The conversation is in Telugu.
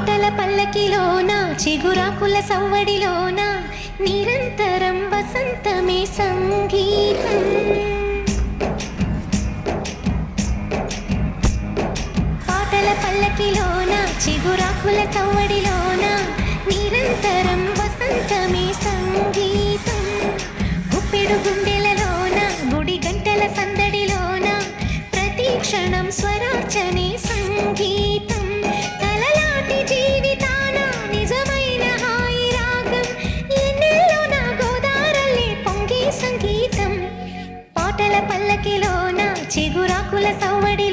పాటల పల్లకిలోన చిగురాకుల సవ్వడిలోన నిరంతరం వసంతమే సంగీతం. పాటల పల్లకిలోన చిగురాకుల సవ్వడిలోన నిరంతరం వసంతమే సంగీతం. గుప్పెడు గుండెలలోన గుడి గంటల సందడిలోన ప్రతి క్షణం స్వరార్చనే సంగీతం. తలలాటి జీవితాన నిజమైన హాయి రాగం ఎన్నెల్లో నా గోదారల్లే పొంగే సంగీతం. పాటల పల్లకిలోన చిగురాకుల సవ్వడి